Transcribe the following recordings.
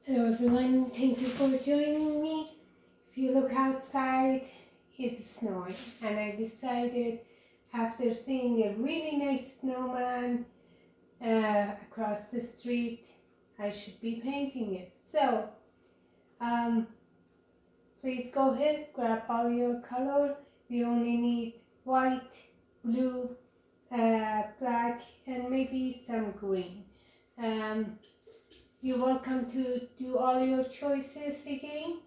Hello everyone, thank you for joining me. If you look outside, it's snowing, and I decided after seeing a really nice snowman across the street, I should be painting it. So, um, please go ahead, grab all your color. We only need white, blue, black, and maybe some green. Um, You're welcome to do all your choices again.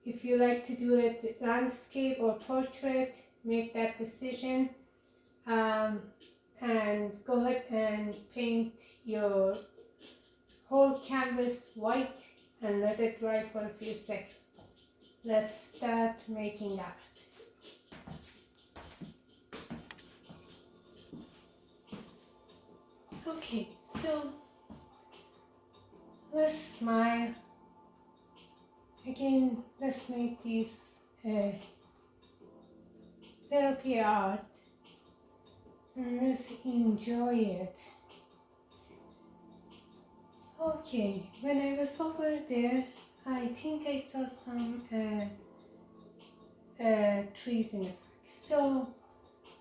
If you like to do it landscape or portrait, make that decision. And go ahead and paint your whole canvas white and let it dry for a few seconds. Let's start making art. Okay, so let's smile. Again, let's make this therapy art and let's enjoy it. Okay, when I was over there, I think I saw some trees in the park. So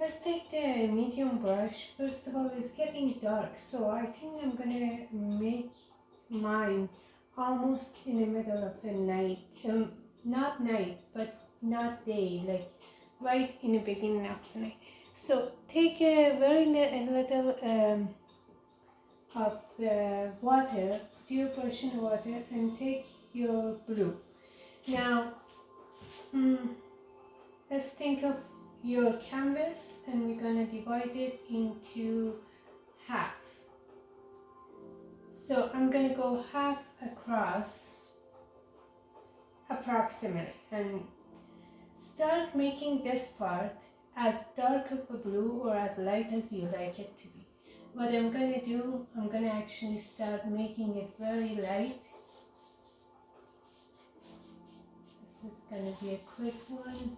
let's take the medium brush. First of all, it's getting dark, so I think I'm gonna make mine almost in the middle of the night. Not night, but not day, like right in the beginning of the night. So take a very little of water, put your brush in the water and take your blue. Now, let's think of your canvas and we're going to divide it into half. So I'm going to go half across approximately and start making this part as dark of a blue or as light as you like it to be. What I'm going to do, I'm going to actually start making it very light. This is going to be a quick one.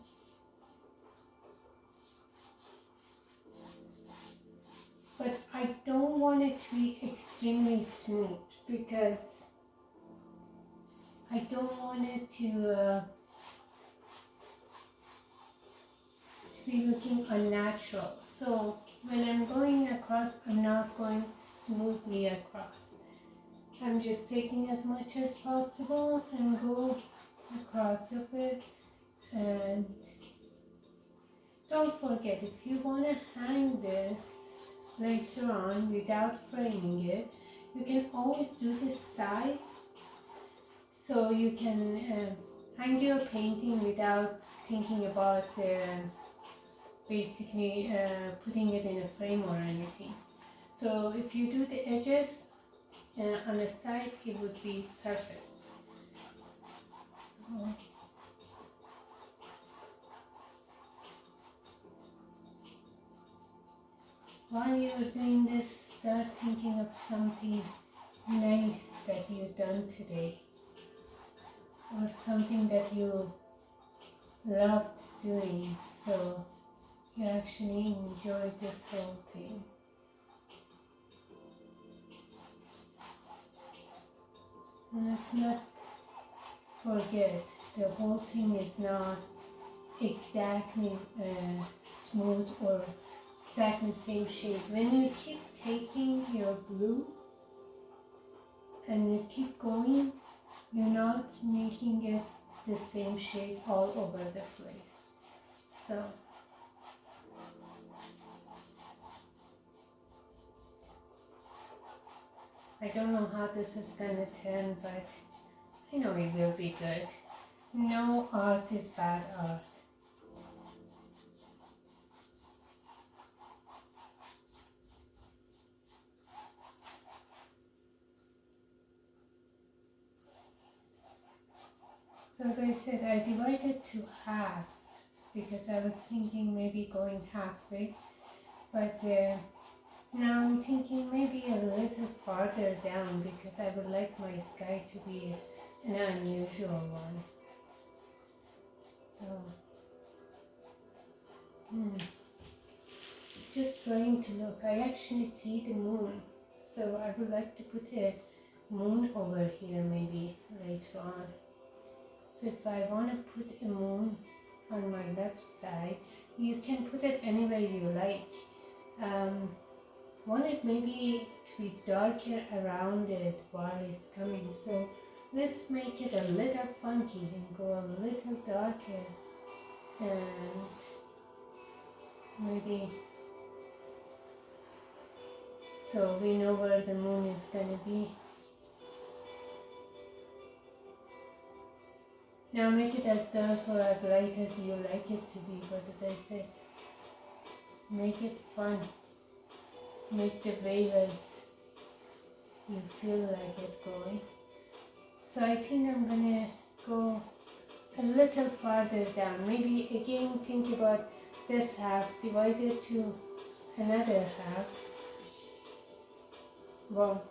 But I don't want it to be extremely smooth because I don't want it to be looking unnatural. So when I'm going across, I'm not going smoothly across. I'm just taking as much as possible and go across of it. And don't forget, if you want to hang this later on without framing it, you can always do this side so you can hang your painting without thinking about basically putting it in a frame or anything. So if you do the edges on the side, it would be perfect. So, while you're doing this, start thinking of something nice that you've done today or something that you loved doing, so you actually enjoy this whole thing. And let's not forget, the whole thing is not exactly smooth or exactly the same shade. When you keep taking your blue and you keep going, you're not making it the same shade all over the place. So I don't know how this is gonna turn, but I know it will be good. No art is bad art. So as I said, I divided to half because I was thinking maybe going halfway, but now I'm thinking maybe a little farther down because I would like my sky to be an unusual one. So, just trying to look. I actually see the moon, so I would like to put a moon over here maybe later on. So if I want to put a moon on my left side, you can put it anywhere you like. Want it maybe to be darker around it while it's coming. So let's make it a little funky and go a little darker, and maybe so we know where the moon is gonna be. Now make it as dark or as light as you like it to be, but as I said, make it fun. Make the wave as you feel like it going. So I think I'm gonna go a little farther down. Maybe again think about this half divided to another half. Well,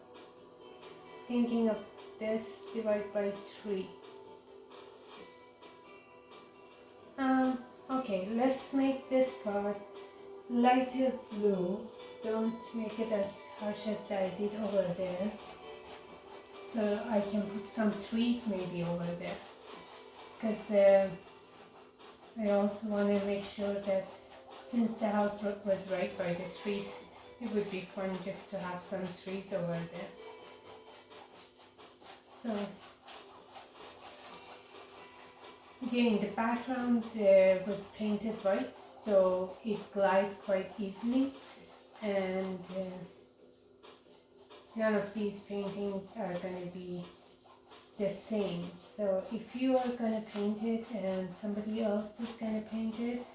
thinking of this divided by 3. Okay, let's make this part lighter blue. Don't make it as harsh as I did over there. So I can put some trees maybe over there. Because I also want to make sure that since the house was right by the trees, it would be fun just to have some trees over there. So again, the background was painted white, so it glides quite easily, and none of these paintings are going to be the same. So if you are going to paint it and somebody else is going to paint it,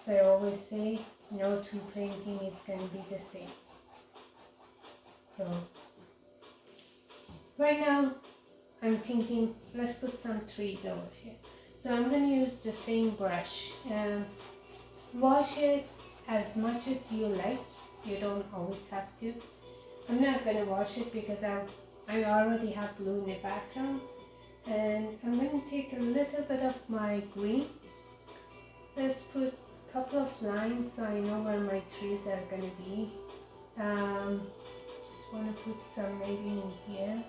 so I always say no two painting is going to be the same. So right now I'm thinking let's put some trees over here. So I'm going to use the same brush. Wash it as much as you like. You don't always have to. I'm not going to wash it because I already have blue in the background. And I'm going to take a little bit of my green. Let's put a couple of lines so I know where my trees are going to be. Just want to put some maybe in here.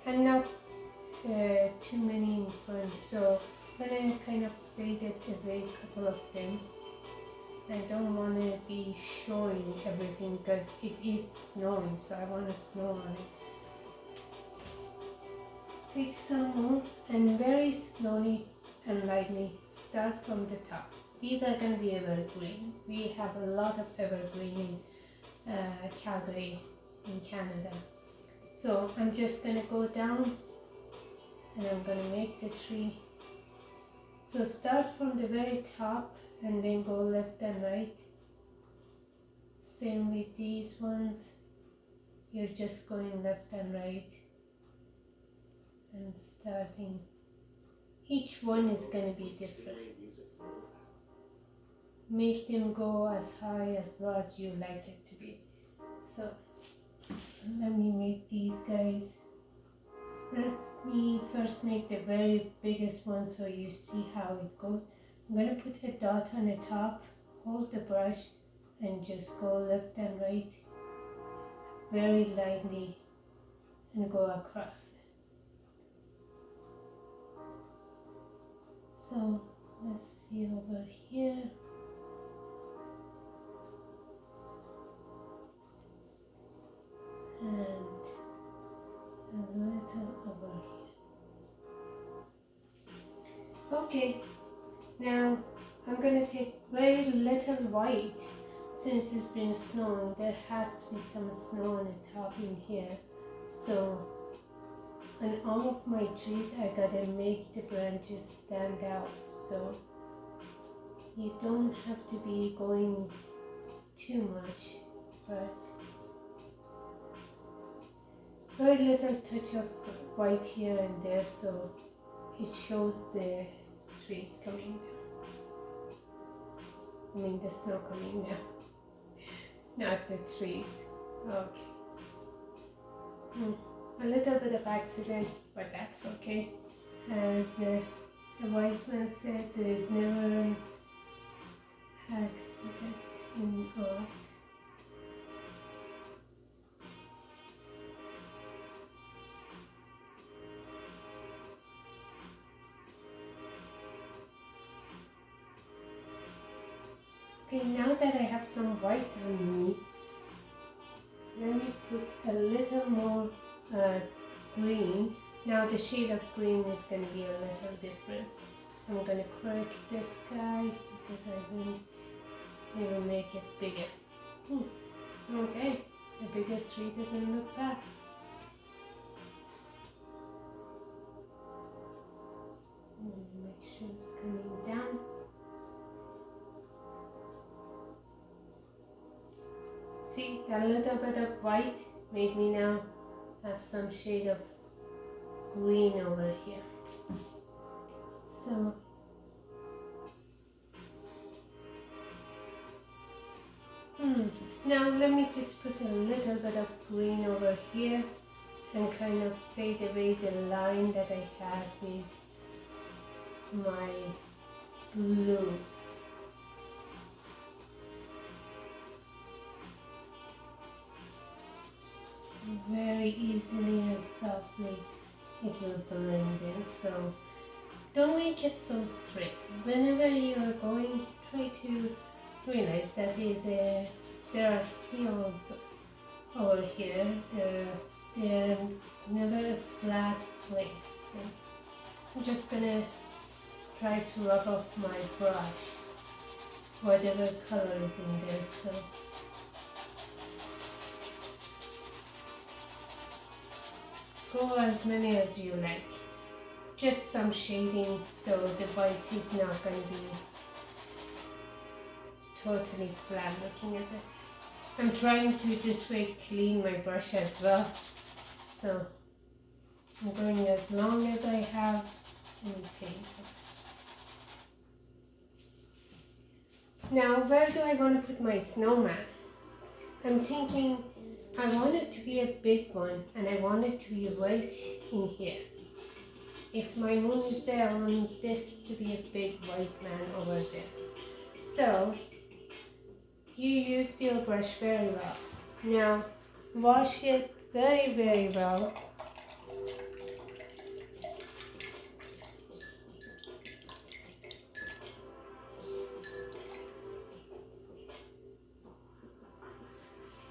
And not too many in front, so I'm going to kind of fade it away a couple of them. I don't want to be showing everything because it is snowing, so I want to snow on it. Take some more and very slowly and lightly start from the top. These are going to be evergreen. We have a lot of evergreen in Calgary in Canada. So I'm just going to go down and I'm going to make the tree. So start from the very top and then go left and right. Same with these ones. You're just going left and right and starting. Each one is going to be different. Make them go as high as low as you like it to be. So let me make these guys. Let me first make the very biggest one so you see how it goes. I'm going to put a dot on the top, hold the brush and just go left and right very lightly and go across it. So let's see over here. And a little over here. Okay, now I'm going to take very little white. Since it's been snowing, there has to be some snow on the top in here. So on all of my trees I gotta make the branches stand out. So you don't have to be going too much, but very little touch of white here and there, so it shows the trees coming down. I mean the snow coming down, not the trees. Okay. A little bit of accident, but that's okay. As the wise man said, there is never an accident in art. Okay, now that I have some white on me, let me put a little more green. Now the shade of green is going to be a little different. I'm going to correct this guy because I want to make it bigger. Okay, a bigger tree doesn't look bad. Make sure it's coming down. See, that little bit of white made me now have some shade of green over here. So now let me just put a little bit of green over here and kind of fade away the line that I had with my blue. Very easily and softly it will blend in, so don't make it so strict. Whenever you are going, try to realize that there are hills over here. There's never a flat place. So I'm just gonna try to rub off my brush, whatever color is in there. So go as many as you like. Just some shading so the white is not going to be totally flat looking as this. I'm trying to this way clean my brush as well. So I'm going as long as I have in paint. Now where do I want to put my snowman? I'm thinking I want it to be a big one and I want it to be right in here. If my moon is there, I want this to be a big white man over there. So you used your brush very well. Now wash it very, very well.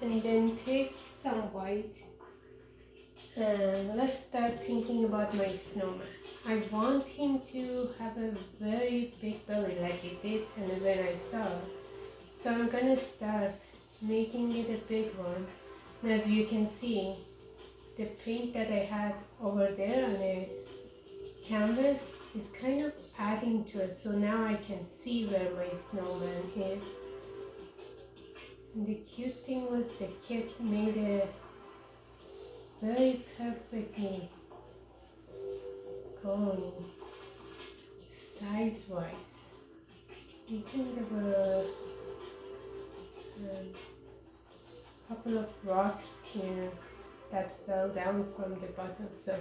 And then take some white and let's start thinking about my snowman. I want him to have a very big belly like it did and when I saw it. So I'm gonna start making it a big one. And as you can see, the paint that I had over there on the canvas is kind of adding to it. So now I can see where my snowman is. And the cute thing was the kit made it very perfectly going size-wise. I think there were a couple of rocks here that fell down from the bottom, so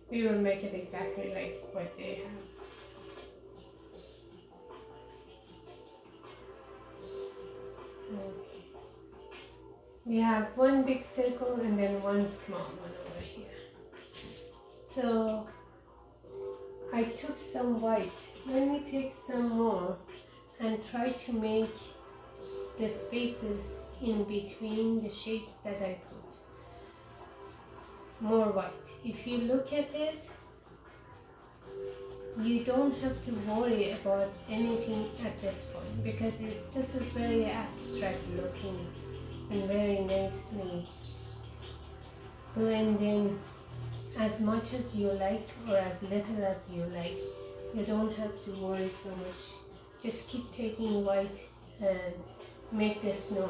we will make it exactly like what they have. Okay. We have one big circle and then one small one over here. So I took some white. Let me take some more and try to make the spaces in between the shapes that I put more white. If you look at it, you don't have to worry about anything at this point because this is very abstract looking and very nicely blend in as much as you like or as little as you like. You don't have to worry so much. Just keep taking white and make the snow,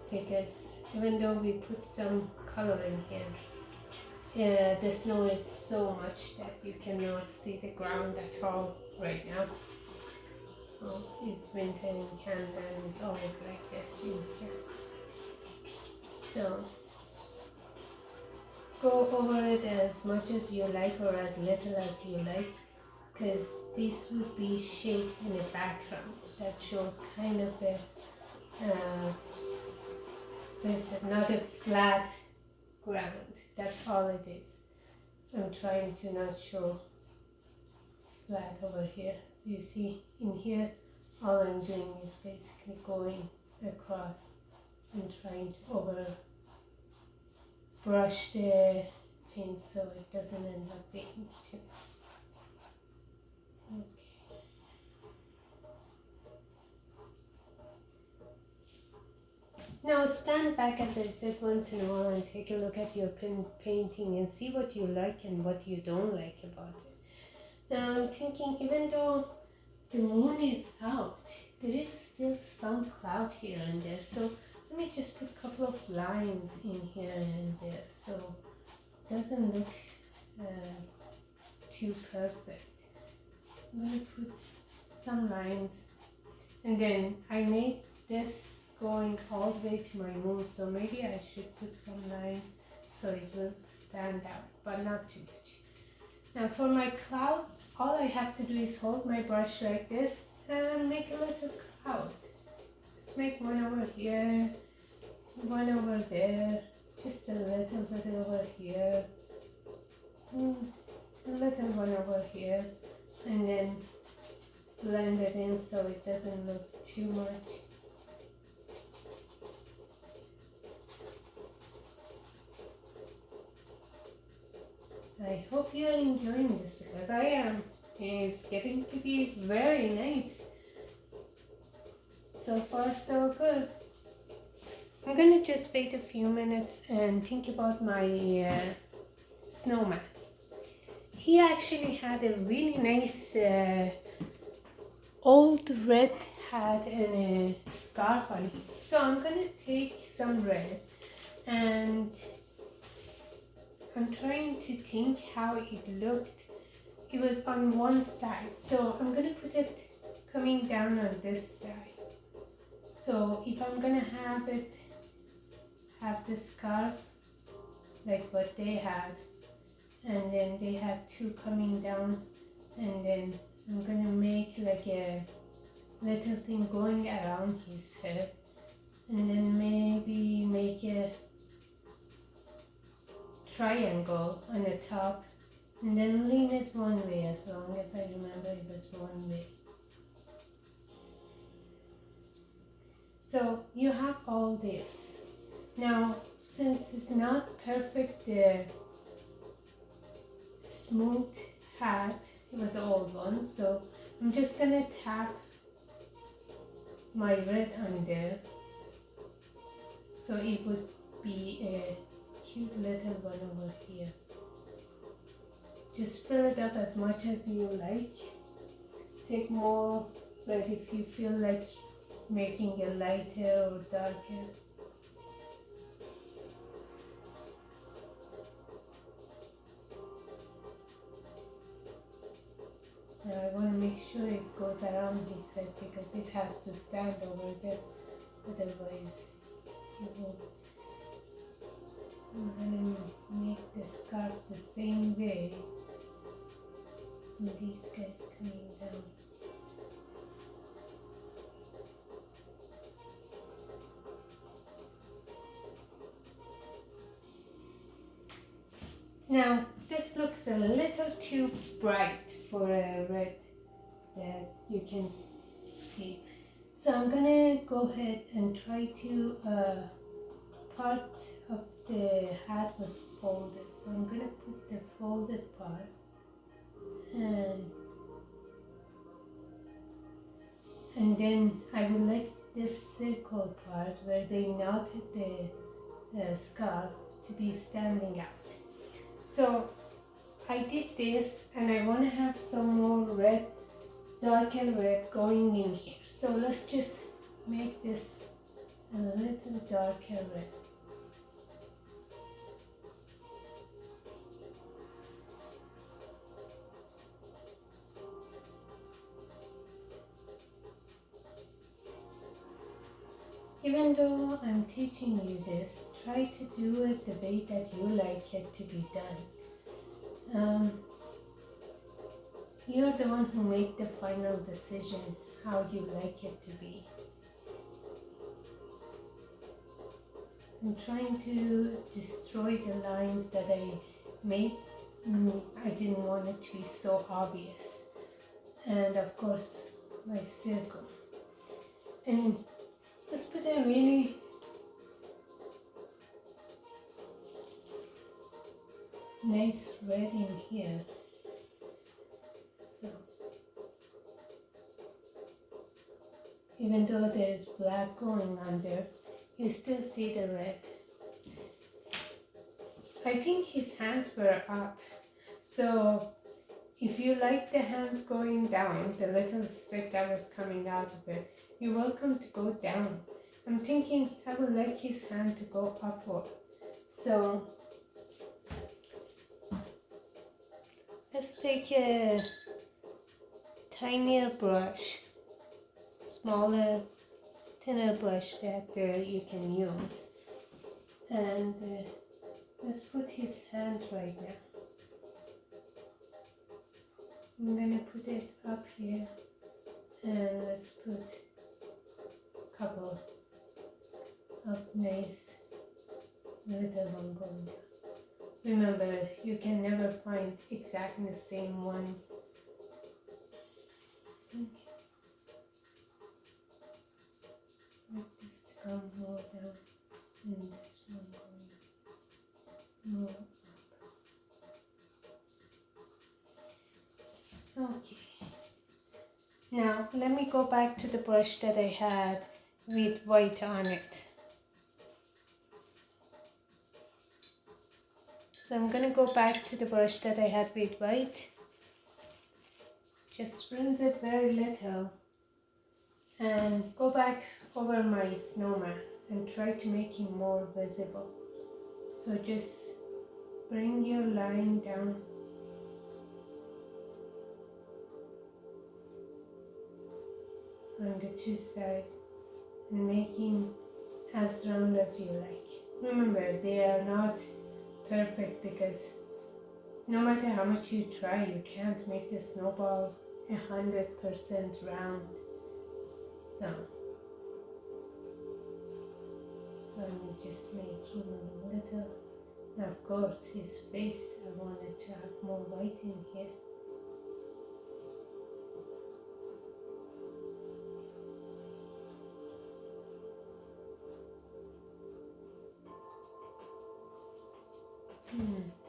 because even though we put some color in here, the snow is so much that you cannot see the ground at all right now. Oh, it's winter in Canada and it's always like this in here. So go over it as much as you like or as little as you like, because these would be shapes in the background that shows kind of a not a flat ground. That's all it is. I'm trying to not show flat over here. So you see in here all I'm doing is basically going across and trying to over brush the paint so it doesn't end up being too. Okay. Now stand back, as I said, once in a while and take a look at your painting and see what you like and what you don't like about it. Now I'm thinking, even though the moon is out, there is still some cloud here and there, so let me just put a couple of lines in here and there so it doesn't look too perfect. I'm going to put some lines, and then I made this going all the way to my moon, so maybe I should put some line so it will stand out, but not too much. Now for my cloud, all I have to do is hold my brush like this and make a little cloud. Let's make one over here, one over there, just a little bit over here, a little one over here, and then blend it in so it doesn't look too much. I hope you're enjoying this because I am. It's getting to be very nice. So far so good. I'm gonna just wait a few minutes and think about my snowman. He actually had a really nice old red hat and a scarf on him. So I'm gonna take some red and I'm trying to think how it looked. It was on one side, so I'm gonna put it coming down on this side. So if I'm gonna have the scarf like what they had, and then they had two coming down, and then I'm gonna make like a little thing going around his head, and then maybe make a triangle on the top, and then lean it one way, as long as I remember it was one way. So you have all this. Now, since it's not perfect smooth hat, it was an old one, so I'm just gonna tap my red on there so it would be a cute little one over here. Just fill it up as much as you like. Take more red if you feel like making it lighter or darker. Now I want to make sure it goes around his head because it has to stand over there, otherwise it won't. I'm going to make the scarf the same way, and these guys coming down. Now this looks a little too bright for a red that you can see, so I'm gonna go ahead and try to part of the hat was folded, so I'm gonna put the folded part and then I will like this circle part where they knotted the scarf to be standing out. So I did this, and I want to have some more red, darker red going in here. So let's just make this a little darker red. Even though I'm teaching you this, try to do it the way that you like it to be done. You're the one who make the final decision how you like it to be. I'm trying to destroy the lines that I made. I didn't want it to be so obvious. And of course, my circle. And let's put a really nice red in here. So even though there's black going on there, you still see the red. I think his hands were up. So if you like the hands going down, the little stick that was coming out of it, you're welcome to go down. I'm thinking I would like his hand to go upward. So let's take a tinier brush, smaller, thinner brush that you can use. And let's put his hand right now. I'm gonna put it up here, and let's put a couple of nice little one going down. Remember, you can never find exactly the same ones. Okay. Like this to come more down, and this one going more up. Okay. Now let me go back to the brush that I had with white on it. So I'm going to go back to the brush that I had with white. Just rinse it very little and go back over my snowman and try to make him more visible. So just bring your line down on the two sides and make him as round as you like. Remember, they are not perfect because no matter how much you try, you can't make the snowball 100% round. So let me just make him a little. And of course, his face, I wanted to have more white in here.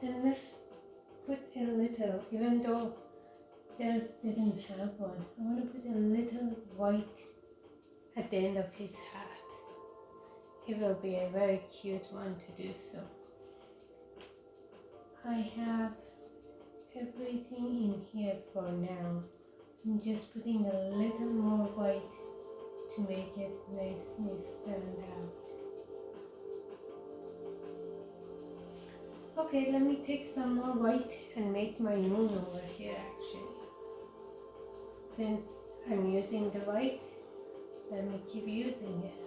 And let's put a little, even though theirs didn't have one, I want to put a little white at the end of his hat. It will be a very cute one to do so. I have everything in here for now. I'm just putting a little more white to make it nicely stand out. Okay, let me take some more white and make my moon over here actually. Since I'm using the white, let me keep using it.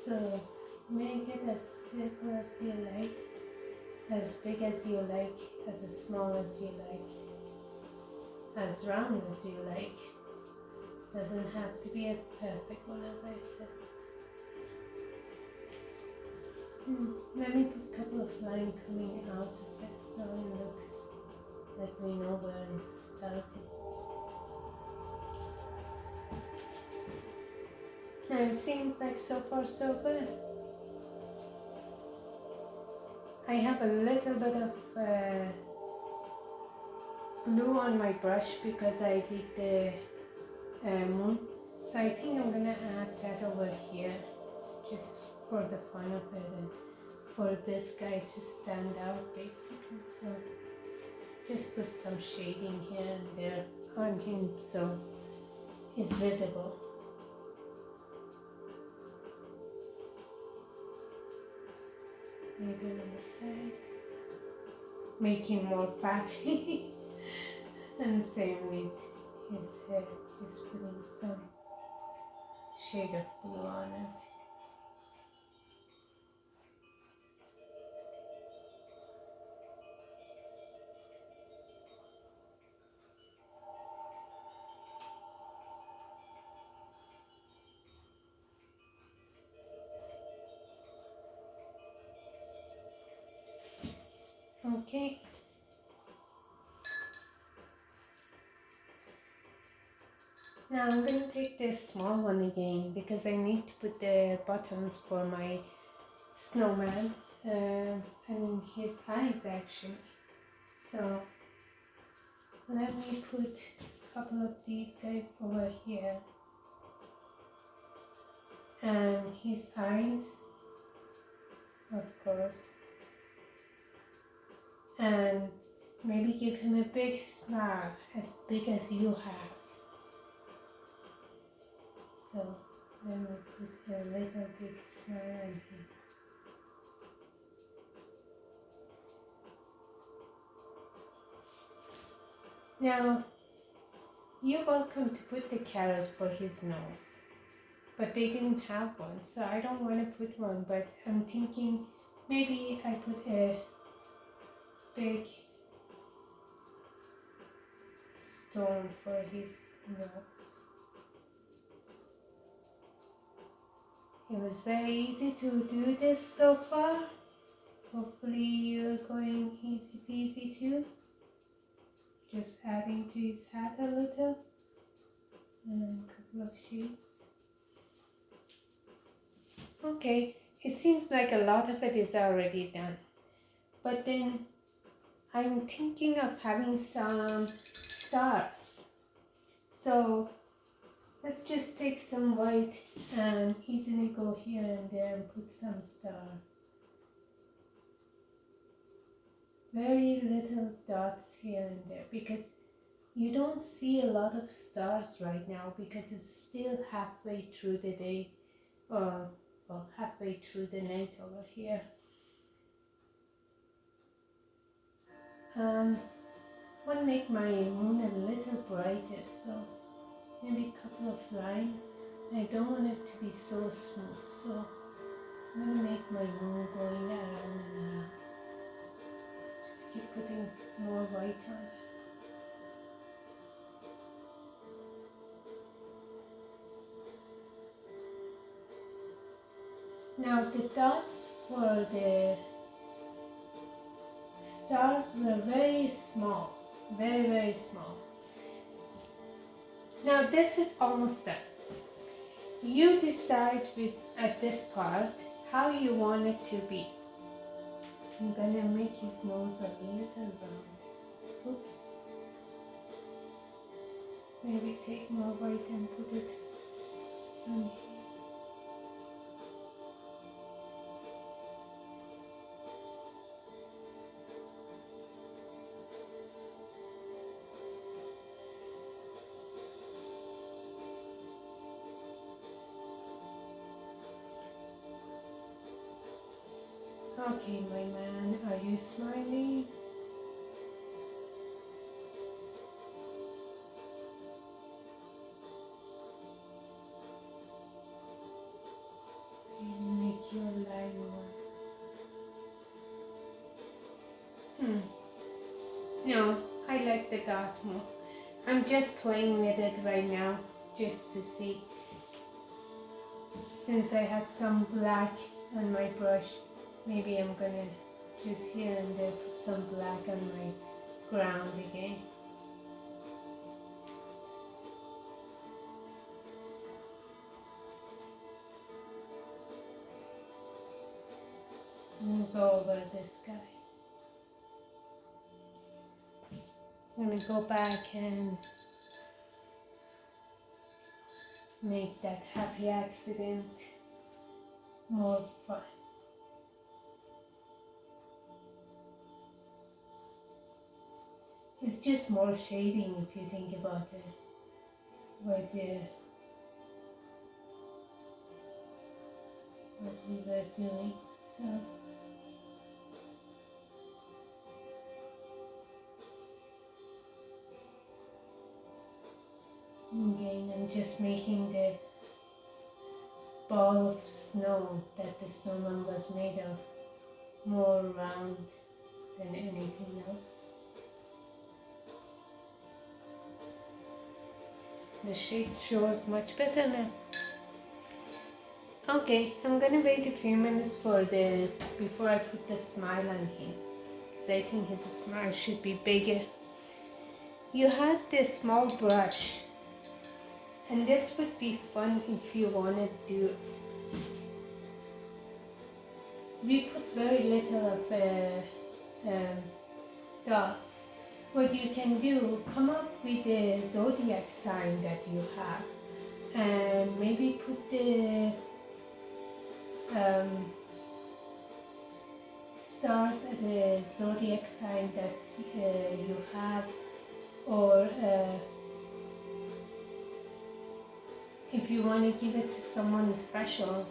So make it as simple as you like, as big as you like, as small as you like, as round as you like. Doesn't have to be a perfect one, as I said. Let me put a couple of lines coming out of it so it looks like we know where it's starting. And it seems like so far so good. I have a little bit of blue on my brush because I did the moon. So I think I'm gonna add that over here just for the fun of it and for this guy to stand out basically. So just put some shading here and there on him so it's visible. Maybe on the side. Make him more fatty. And same with his hair, just putting some shade of blue on it. Okay. Now I'm going to take this small one again because I need to put the buttons for my snowman and his eyes actually. So let me put a couple of these guys over here and his eyes, of course, and maybe give him a big smile as big as you have. So let me put a little big smile on him. Now, you're welcome to put the carrot for his nose, but they didn't have one, so I don't want to put one, but I'm thinking maybe I put a big stone for his nose. It was very easy to do this so far. Hopefully you're going easy peasy too. Just adding to his hat a little and a couple of sheets. Okay, it seems like a lot of it is already done. But then I'm thinking of having some stars. So let's just take some white and easily go here and there and put some star. Very little dots here and there because you don't see a lot of stars right now because it's still halfway through the day, or well, halfway through the night over here. I want to make my moon a little brighter, so maybe a couple of lines. I don't want it to be so smooth, so I'm going to make my moon going around and around. Just keep putting more white on it. Now the dots for the stars were very small, very, very small. Now this is almost done. You decide at this part how you want it to be. I'm gonna make his nose a little round. Oops. Maybe take more white and put it on here. Okay, my man, are you smiling? Make your line more. No, I like the dot more. I'm just playing with it right now, just to see. Since I had some black on my brush, maybe I'm gonna just here and there put some black on my ground again. I'm gonna go over this guy. I'm gonna go back and make that happy accident more fun. It's just more shading if you think about it. What we were doing. So again, I'm just making the ball of snow that the snowman was made of more round than anything else. The shade shows much better now. Okay, I'm gonna wait a few minutes before I put the smile on him, because I think his smile should be bigger. You had this small brush And this would be fun if you want to do it. We put very little of dots. What you can do, come up with the zodiac sign that you have, and maybe put the stars at the zodiac sign that you have, or if you want to give it to someone special,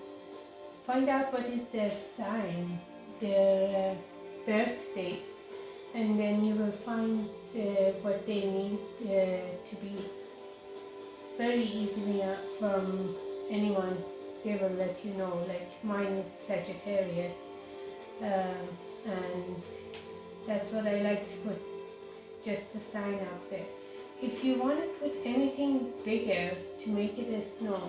find out what is their sign, their birthday, and then you will find what they need to be very easily from anyone. They will let you know. Like mine is Sagittarius, and that's what I like to put, just the sign up there. If you want to put anything bigger to make it a snow,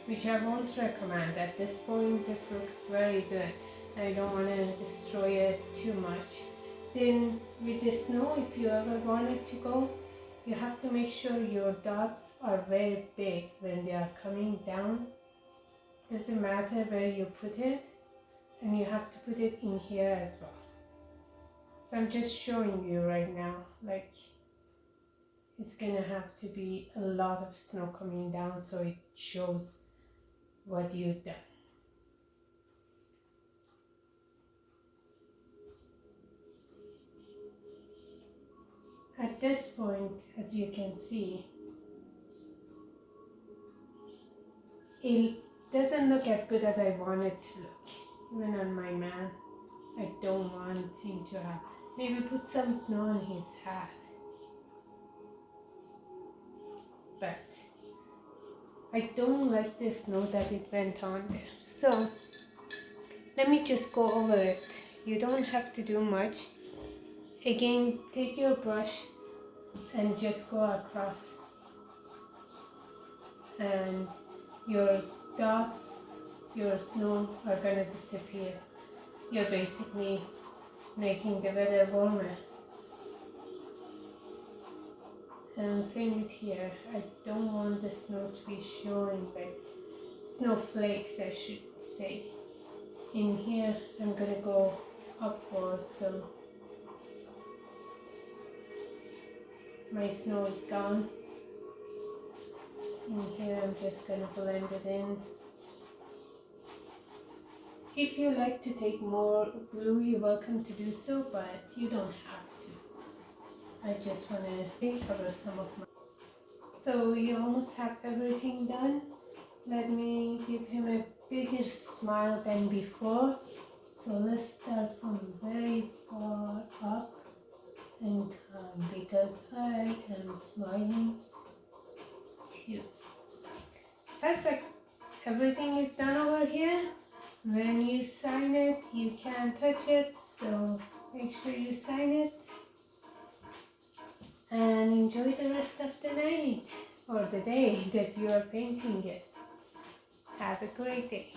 which I won't recommend at this point, this looks very good. I don't want to destroy it too much. Then with the snow, if you ever want it to go, you have to make sure your dots are very big when they are coming down. Doesn't matter where you put it, and you have to put it in here as well. So I'm just showing you right now, like it's gonna have to be a lot of snow coming down so it shows what you've done. At this point, as you can see, it doesn't look as good as I want it to look. Even on my man, I don't want him to have. Maybe put some snow on his hat. But I don't like the snow that it went on there. So let me just go over it. You don't have to do much. Again, take your brush and just go across, and your dots, your snow are gonna disappear. You're basically making the weather warmer. And same with here. I don't want the snow to be showing, like snowflakes I should say. In here I'm gonna go upwards, so my snow is gone. In here I'm just gonna blend it in. If you like to take more glue, you're welcome to do so, but you don't have to. I just want to cover some of my... So you almost have everything done. Let me give him a bigger smile than before. So let's start from very far up and come, because I am smiling too. Perfect. Everything is done over here. When you sign it, you can't touch it, so make sure you sign it. And enjoy the rest of the night or the day that you are painting it. Have a great day.